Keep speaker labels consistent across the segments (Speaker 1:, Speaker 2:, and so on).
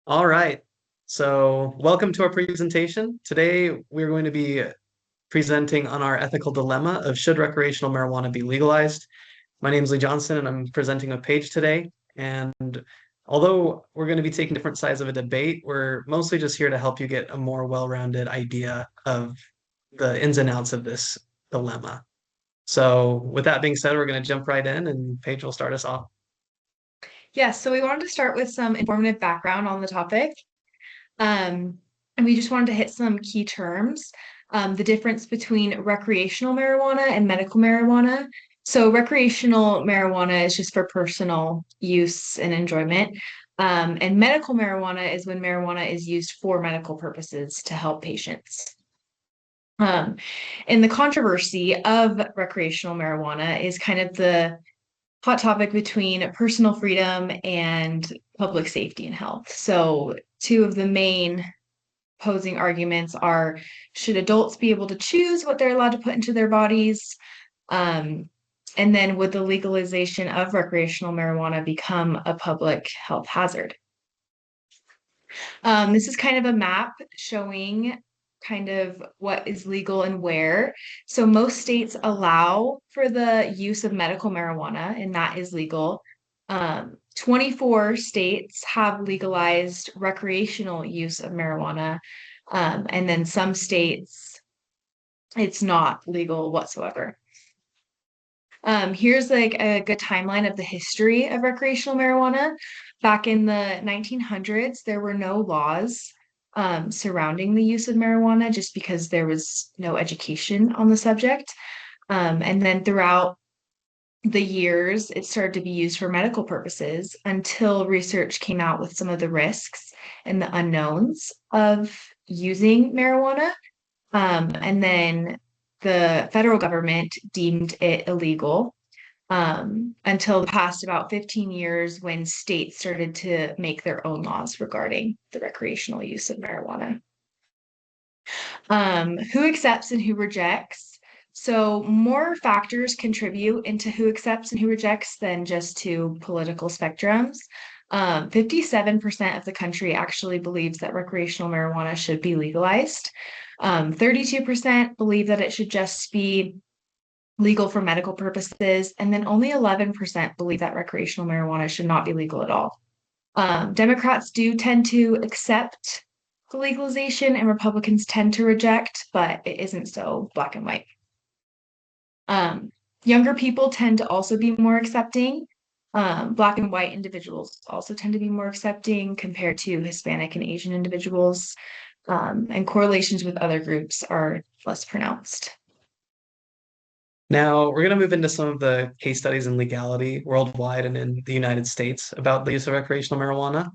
Speaker 1: All right. So, welcome to our presentation. Today, we're going to be presenting on our ethical dilemma of should recreational marijuana be legalized. My name is Lee Johnson, and I'm presenting a page today. And although we're going to be taking different sides of a debate, we're mostly just here to help you get a more well-rounded idea of the ins and outs of this dilemma. So, with that being said, we're going to jump right in, and Paige will start us off.
Speaker 2: Yes, so we wanted to start with some informative background on the topic. And we just wanted to hit some key terms, the difference between recreational marijuana and medical marijuana. So, recreational marijuana is just for personal use and enjoyment. And medical marijuana is when marijuana is used for medical purposes to help patients. Um, and the controversy of recreational marijuana is kind of the hot topic between personal freedom and public safety and health. So, two of the main posing arguments are should adults be able to choose what they're allowed to put into their bodies? Um, and then would the legalization of recreational marijuana become a public health hazard? This is kind of a map showing kind of what is legal and where. So most states allow for the use of medical marijuana, and that is legal. 24 states have legalized recreational use of marijuana. And then some states, it's not legal whatsoever. Here's like a good timeline of the history of recreational marijuana. Back in the 1900s, there were no laws surrounding the use of marijuana just because there was no education on the subject. And then throughout the years, it started to be used for medical purposes until research came out with some of the risks and the unknowns of using marijuana. And then the federal government deemed it illegal until the past about 15 years when states started to make their own laws regarding the recreational use of marijuana. Who accepts and who rejects? So, more factors contribute into who accepts and who rejects than just two political spectrums. 57% of the country actually believes that recreational marijuana should be legalized. 32% believe that it should just be legal for medical purposes, and then only 11% believe that recreational marijuana should not be legal at all. Democrats do tend to accept the legalization, and Republicans tend to reject, but it isn't so black and white. Younger people tend to also be more accepting. Black and white individuals also tend to be more accepting compared to Hispanic and Asian individuals. And correlations with other groups are less pronounced.
Speaker 1: Now, we're going to move into some of the case studies in legality worldwide and in the United States about the use of recreational marijuana.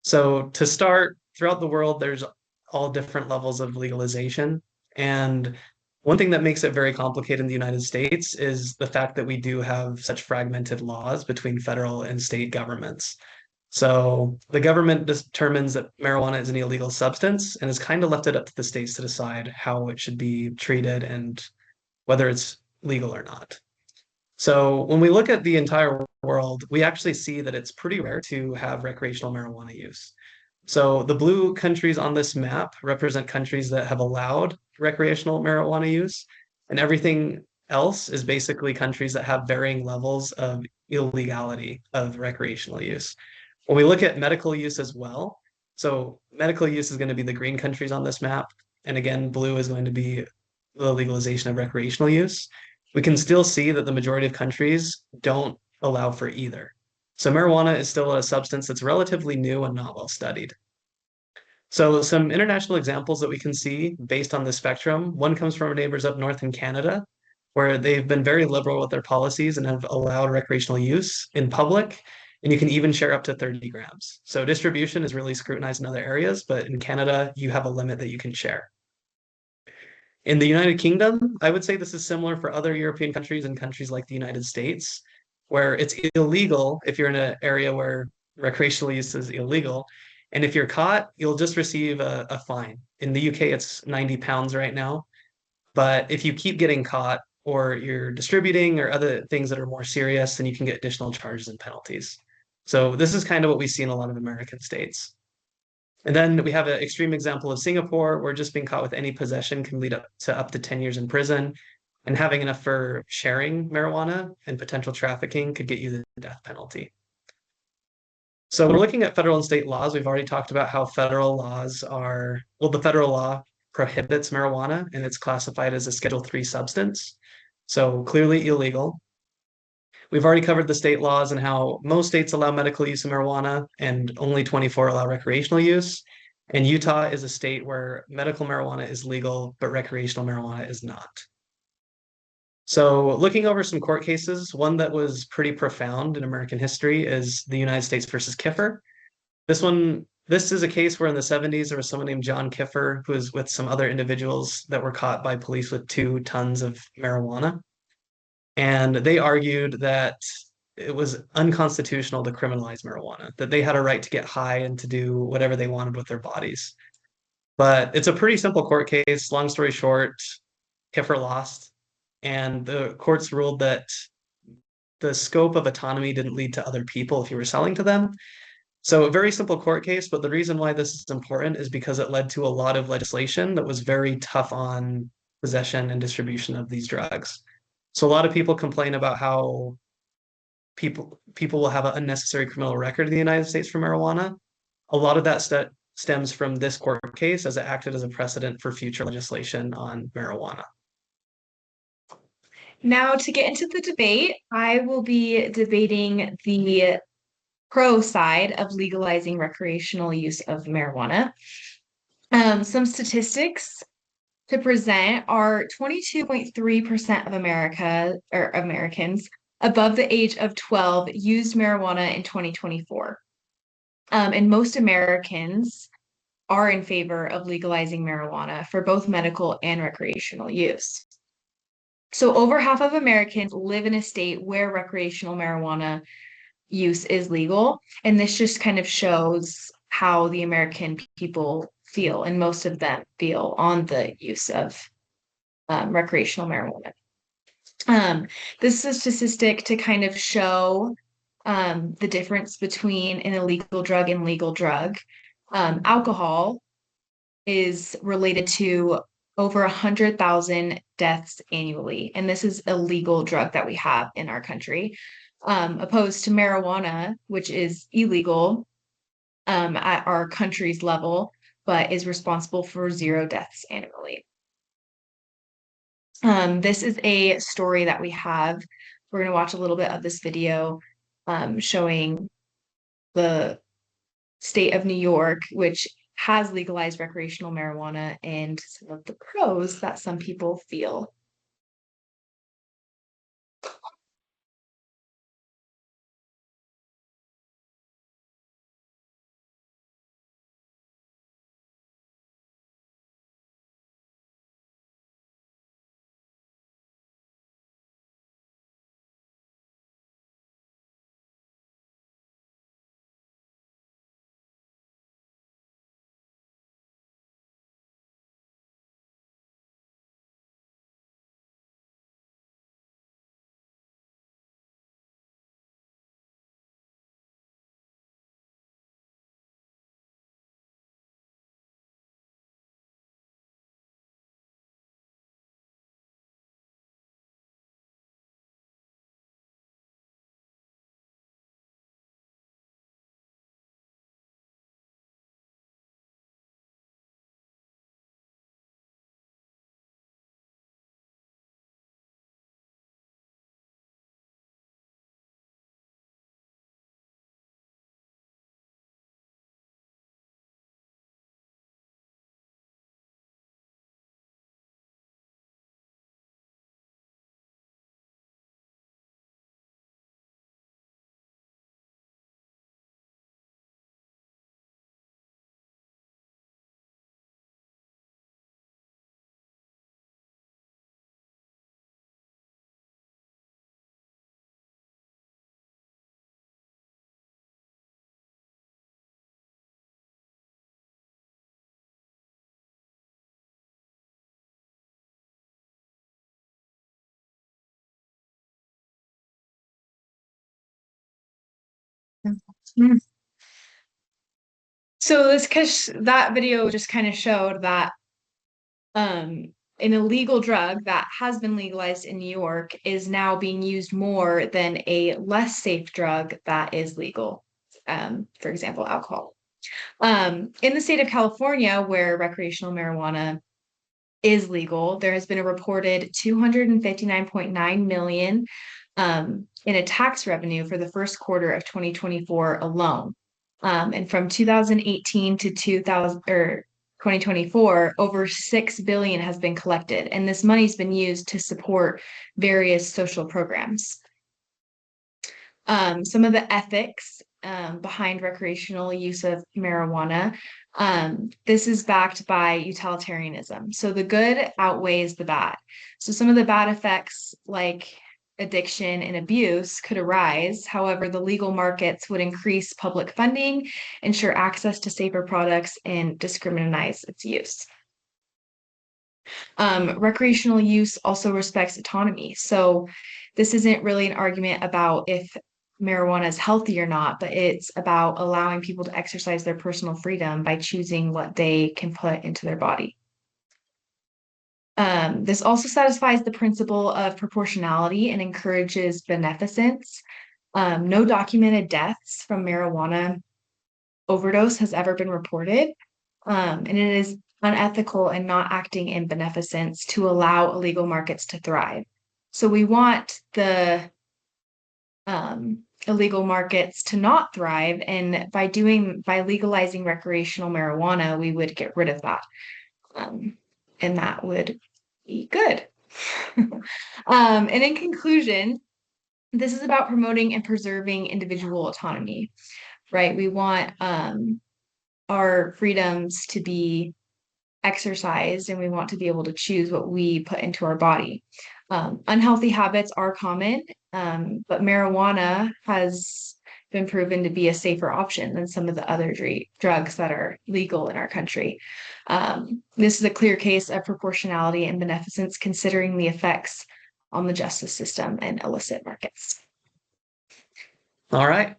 Speaker 1: So, to start, throughout the world, there's all different levels of legalization. And one thing that makes it very complicated in the United States is the fact that we do have such fragmented laws between federal and state governments. So, the government determines that marijuana is an illegal substance and has kind of left it up to the states to decide how it should be treated and whether it's legal or not. So when we look at the entire world, we actually see that it's pretty rare to have recreational marijuana use. So the blue countries on this map represent countries that have allowed recreational marijuana use, and everything else is basically countries that have varying levels of illegality of recreational use. When we look at medical use as well, so medical use is going to be the green countries on this map, and again, blue is going to be the legalization of recreational use. We can still see that the majority of countries don't allow for either. So marijuana is still a substance that's relatively new and not well studied. So some international examples that we can see based on the spectrum, one comes from our neighbors up north in Canada, where they've been very liberal with their policies and have allowed recreational use in public, and you can even share up to 30 grams. So distribution is really scrutinized in other areas, but in Canada, you have a limit that you can share. In the United Kingdom, I would say this is similar for other European countries and countries like the United States, where it's illegal if you're in an area where recreational use is illegal. And if you're caught, you'll just receive a fine. In the UK, it's 90 pounds right now. But if you keep getting caught or you're distributing or other things that are more serious, then you can get additional charges and penalties. So this is kind of what we see in a lot of American states. And then we have an extreme example of Singapore, where just being caught with any possession can lead up to 10 years in prison. And having enough for sharing marijuana and potential trafficking could get you the death penalty. So we're looking at federal and state laws. We've already talked about how federal laws are, well, the federal law prohibits marijuana and it's classified as a Schedule III substance. So clearly illegal. We've already covered the state laws and how most states allow medical use of marijuana and only 24 allow recreational use. And Utah is a state where medical marijuana is legal, but recreational marijuana is not. So, looking over some court cases, one that was pretty profound in American history is the United States versus Kiffer. This is a case where in the 70s there was someone named John Kiffer who was with some other individuals that were caught by police with 2 tons of marijuana. And they argued that it was unconstitutional to criminalize marijuana, that they had a right to get high and to do whatever they wanted with their bodies. But it's a pretty simple court case. Long story short, Kiffer lost, and the courts ruled that the scope of autonomy didn't lead to other people if you were selling to them. So a very simple court case, but the reason why this is important is because it led to a lot of legislation that was very tough on possession and distribution of these drugs. So a lot of people complain about how people will have an unnecessary criminal record in the United States for marijuana. A lot of that stems from this court case as it acted as a precedent for future legislation on marijuana.
Speaker 2: Now, to get into the debate, I will be debating the pro side of legalizing recreational use of marijuana. Some statistics to present are 22.3% of Americans above the age of 12 used marijuana in 2024. And most Americans are in favor of legalizing marijuana for both medical and recreational use. So over half of Americans live in a state where recreational marijuana use is legal. And this just kind of shows how the American people feel, and most of them feel on the use of recreational marijuana. This is a statistic to kind of show the difference between an illegal drug and legal drug. Alcohol is related to over 100,000 deaths annually, and this is a legal drug that we have in our country, opposed to marijuana, which is illegal at our country's level, but is responsible for 0 deaths annually. This is a story that we have. We're going to watch a little bit of this video showing the state of New York, which has legalized recreational marijuana, and some of the pros that some people feel. So this because that video just kind of showed that um, an illegal drug that has been legalized in New York is now being used more than a less safe drug that is legal. For example, alcohol. In the state of California, where recreational marijuana is legal, there has been a reported 259.9 million in a tax revenue for the first quarter of 2024 alone. And from 2018 to 2000 or 2024, over 6 billion has been collected, and this money's been used to support various social programs. Some of the ethics behind recreational use of marijuana. This is backed by utilitarianism. So the good outweighs the bad. So some of the bad effects, like addiction and abuse, could arise. However, the legal markets would increase public funding, ensure access to safer products, and discriminate its use. Recreational use also respects autonomy. So this isn't really an argument about if marijuana is healthy or not, but it's about allowing people to exercise their personal freedom by choosing what they can put into their body. This also satisfies the principle of proportionality and encourages beneficence. No documented deaths from marijuana overdose has ever been reported, and it is unethical and not acting in beneficence to allow illegal markets to thrive. So we want the illegal markets to not thrive, and by legalizing recreational marijuana, we would get rid of that, and that would be good. And in conclusion, this is about promoting and preserving individual autonomy, right? We want our freedoms to be exercised, and we want to be able to choose what we put into our body. Unhealthy habits are common, but marijuana has been proven to be a safer option than some of the other drugs that are legal in our country. This is a clear case of proportionality and beneficence, considering the effects on the justice system and illicit markets.
Speaker 1: All right.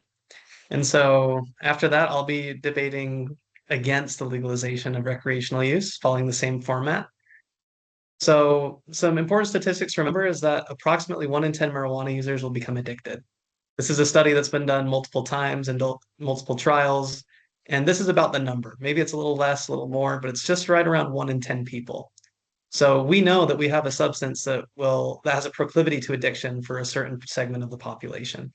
Speaker 1: And so after that, I'll be debating against the legalization of recreational use, following the same format. So some important statistics to remember is that approximately 1 in 10 marijuana users will become addicted. This is a study that's been done multiple times and multiple trials. And this is about the number. Maybe it's a little less, a little more, but it's just right around 1 in 10 people. So we know that we have a substance that has a proclivity to addiction for a certain segment of the population.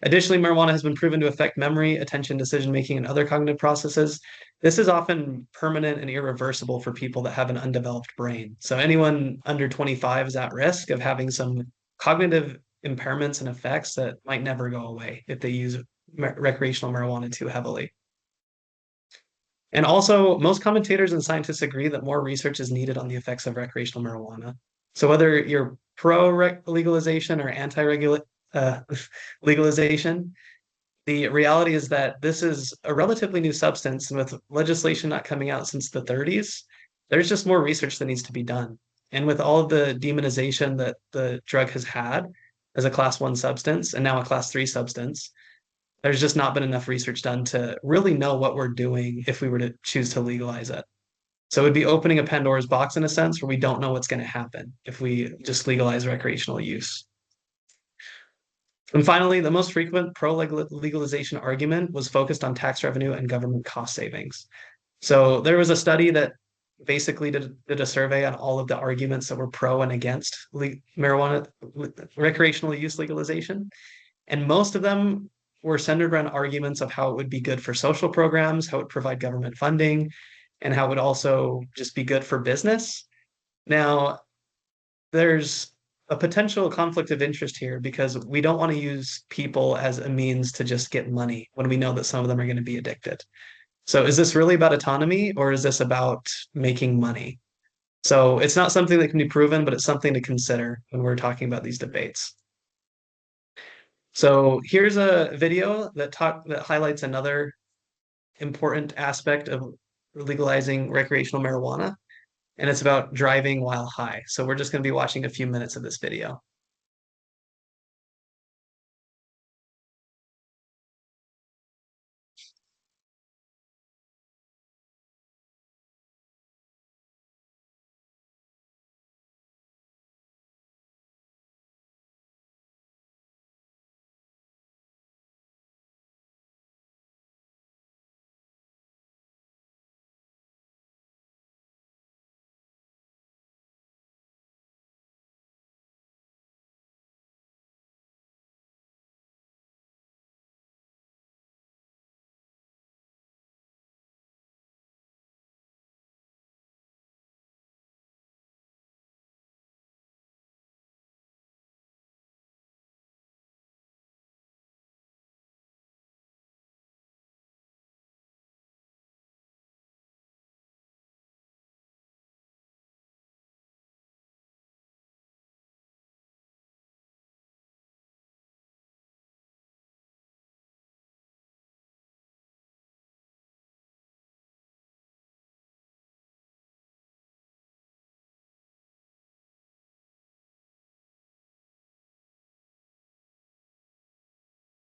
Speaker 1: Additionally, marijuana has been proven to affect memory, attention, decision-making, and other cognitive processes. This is often permanent and irreversible for people that have an undeveloped brain. So anyone under 25 is at risk of having some cognitive impairments and effects that might never go away if they use recreational marijuana too heavily. And also, most commentators and scientists agree that more research is needed on the effects of recreational marijuana. So whether you're pro-legalization or anti-legalization, the reality is that this is a relatively new substance, and with legislation not coming out since the 30s, there's just more research that needs to be done. And with all of the demonization that the drug has had as a class 1 substance and now a class 3 substance, there's just not been enough research done to really know what we're doing if we were to choose to legalize it. So it would be opening a Pandora's box in a sense where we don't know what's going to happen if we just legalize recreational use. And finally, the most frequent pro-legalization argument was focused on tax revenue and government cost savings. So there was a study that basically did a survey on all of the arguments that were pro and against marijuana recreational use legalization. And most of them were centered around arguments of how it would be good for social programs, how it would provide government funding, and how it would also just be good for business. Now, there's a potential conflict of interest here because we don't want to use people as a means to just get money when we know that some of them are going to be addicted. So is this really about autonomy, or is this about making money? So it's not something that can be proven, but it's something to consider when we're talking about these debates. So here's a video that highlights another important aspect of legalizing recreational marijuana, and it's about driving while high. So we're just going to be watching a few minutes of this video.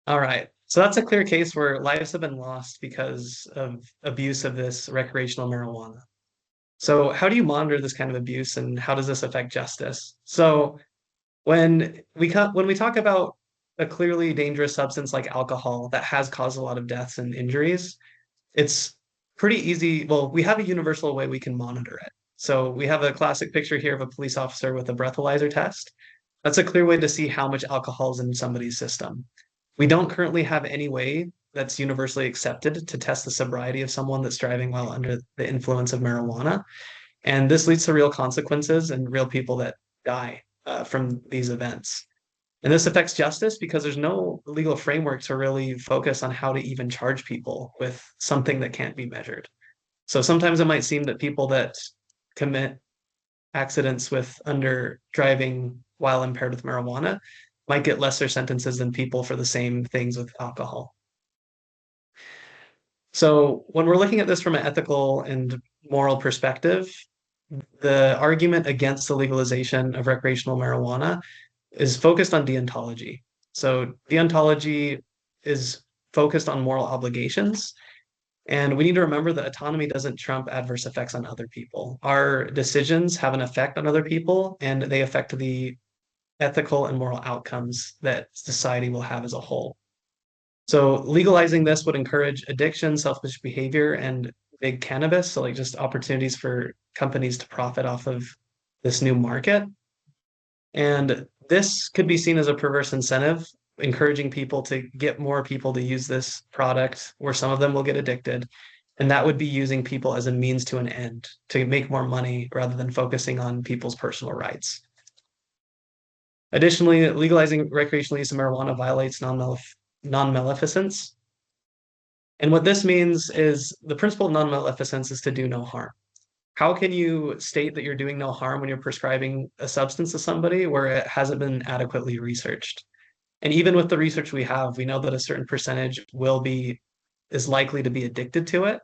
Speaker 1: All right. So that's a clear case where lives have been lost because of abuse of this recreational marijuana. So how do you monitor this kind of abuse and how does this affect justice? So when we talk about a clearly dangerous substance like alcohol that has caused a lot of deaths and injuries, it's pretty easy. Well, we have a universal way we can monitor it. So we have a classic picture here of a police officer with a breathalyzer test. That's a clear way to see how much alcohol is in somebody's system. We don't currently have any way that's universally accepted to test the sobriety of someone that's driving while under the influence of marijuana. And this leads to real consequences and real people that die from these events. And this affects justice because there's no legal framework to really focus on how to even charge people with something that can't be measured. So sometimes it might seem that people that commit accidents with under driving while impaired with marijuana might get lesser sentences than people for the same things with alcohol. So when we're looking at this from an ethical and moral perspective, the argument against the legalization of recreational marijuana is focused on deontology. So deontology is focused on moral obligations. And we need to remember that autonomy doesn't trump adverse effects on other people. Our decisions have an effect on other people, and they affect the ethical and moral outcomes that society will have as a whole. So legalizing this would encourage addiction, selfish behavior, and big cannabis. So like just opportunities for companies to profit off of this new market. And this could be seen as a perverse incentive, encouraging people to get more people to use this product, where some of them will get addicted. And that would be using people as a means to an end to make more money rather than focusing on people's personal rights. Additionally, legalizing recreational use of marijuana violates non-maleficence. And what this means is the principle of non-maleficence is to do no harm. How can you state that you're doing no harm when you're prescribing a substance to somebody where it hasn't been adequately researched? And even with the research we have, we know that a certain percentage is likely to be addicted to it.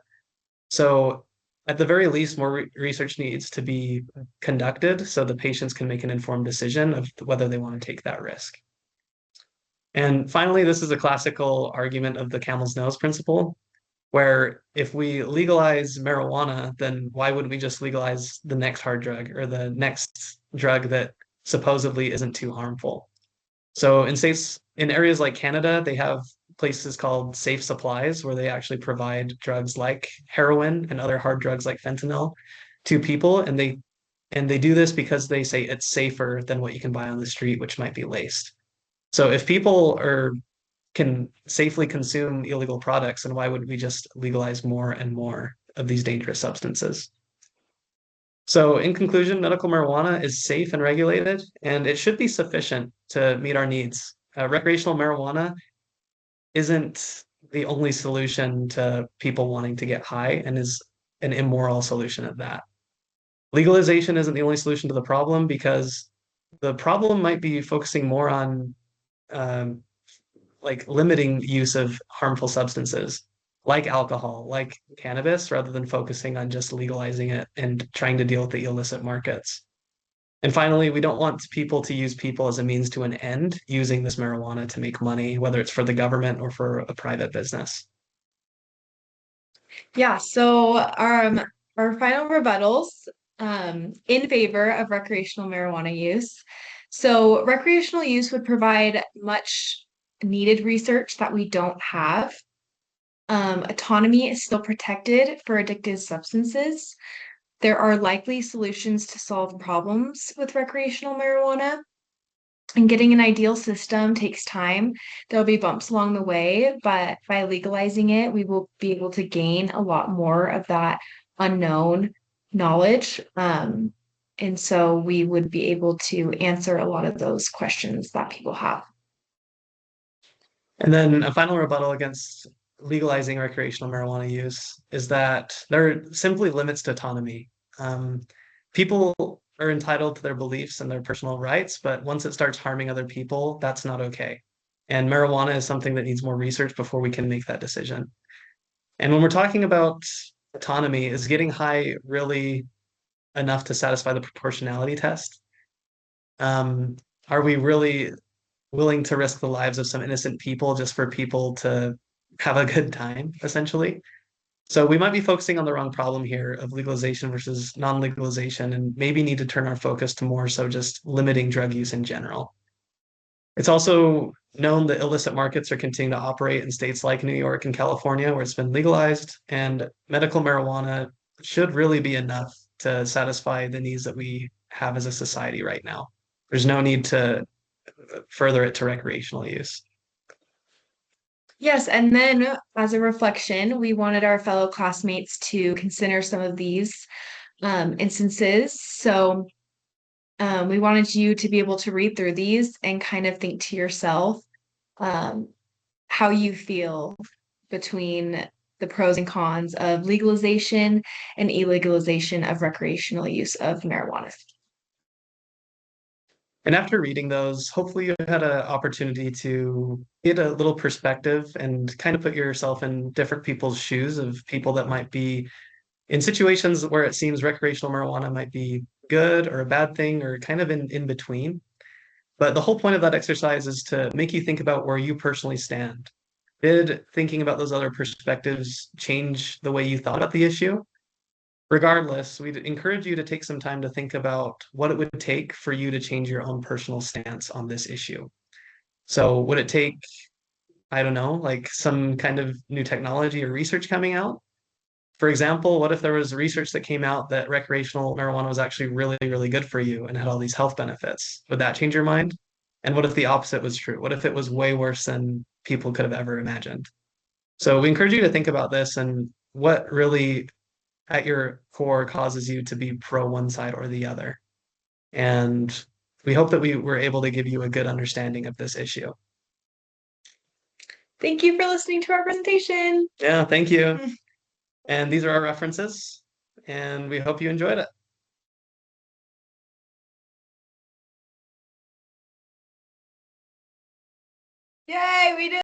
Speaker 1: So at the very least, more research needs to be conducted so the patients can make an informed decision of whether they want to take that risk. And finally, this is a classical argument of the camel's nose principle, where if we legalize marijuana, then why wouldn't we just legalize the next hard drug or the next drug that supposedly isn't too harmful? So in areas like Canada, they have places called safe supplies where they actually provide drugs like heroin and other hard drugs like fentanyl to people, and they do this because they say it's safer than what you can buy on the street, which might be laced. So if people are can safely consume illegal products, and why would we just legalize more and more of these dangerous substances? So, in conclusion, medical marijuana is safe and regulated, and it should be sufficient to meet our needs. Recreational marijuana isn't the only solution to people wanting to get high and is an immoral solution at that. Legalization isn't the only solution to the problem because the problem might be focusing more on um, like limiting use of harmful substances like alcohol, like cannabis, rather than focusing on just legalizing it and trying to deal with the illicit markets. And finally, we don't want people to use people as a means to an end using this marijuana to make money, whether it's for the government or for a private business.
Speaker 2: Yeah, so our final rebuttals in favor of recreational marijuana use. So recreational use would provide much needed research that we don't have. Autonomy is still protected for addictive substances. There are likely solutions to solve problems with recreational marijuana. And getting an ideal system takes time. There'll be bumps along the way, but by legalizing it, we will be able to gain a lot more of that unknown knowledge. And so we would be able to answer a lot of those questions that people have.
Speaker 1: And then a final rebuttal against legalizing recreational marijuana use is that there are simply limits to autonomy. Um, People are entitled to their beliefs and their personal rights, but once it starts harming other people, that's not okay. And marijuana is something that needs more research before we can make that decision. And when we're talking about autonomy, is getting high really enough to satisfy the proportionality test? Um, are we really willing to risk the lives of some innocent people just for people to have a good time, essentially. So we might be focusing on the wrong problem here of legalization versus non-legalization, and maybe need to turn our focus to more so just limiting drug use in general. It's also known that illicit markets are continuing to operate in states like New York and California, where it's been legalized, and medical marijuana should really be enough to satisfy the needs that we have as a society right now. There's no need to further it to recreational use.
Speaker 2: Yes, and then as a reflection, we wanted our fellow classmates to consider some of these instances. So we wanted you to be able to read through these and kind of think to yourself um, how you feel between the pros and cons of legalization and illegalization of recreational use of marijuana.
Speaker 1: And after reading those, hopefully you had an opportunity to get a little perspective and kind of put yourself in different people's shoes of people that might be in situations where it seems recreational marijuana might be good or a bad thing or kind of in between. But the whole point of that exercise is to make you think about where you personally stand. Did thinking about those other perspectives change the way you thought about the issue? Regardless, we'd encourage you to take some time to think about what it would take for you to change your own personal stance on this issue. So, would it take, I don't know, like some kind of new technology or research coming out? For example, what if there was research that came out that recreational marijuana was actually really, really good for you and had all these health benefits? Would that change your mind? And what if the opposite was true? What if it was way worse than people could have ever imagined? So we encourage you to think about this and what really at your core causes you to be pro one side or the other. And we hope that we were able to give you a good understanding of this issue.
Speaker 2: Thank you for listening to our presentation.
Speaker 1: Yeah, thank you. And these are our references, and we hope you enjoyed it.
Speaker 2: Yay, we did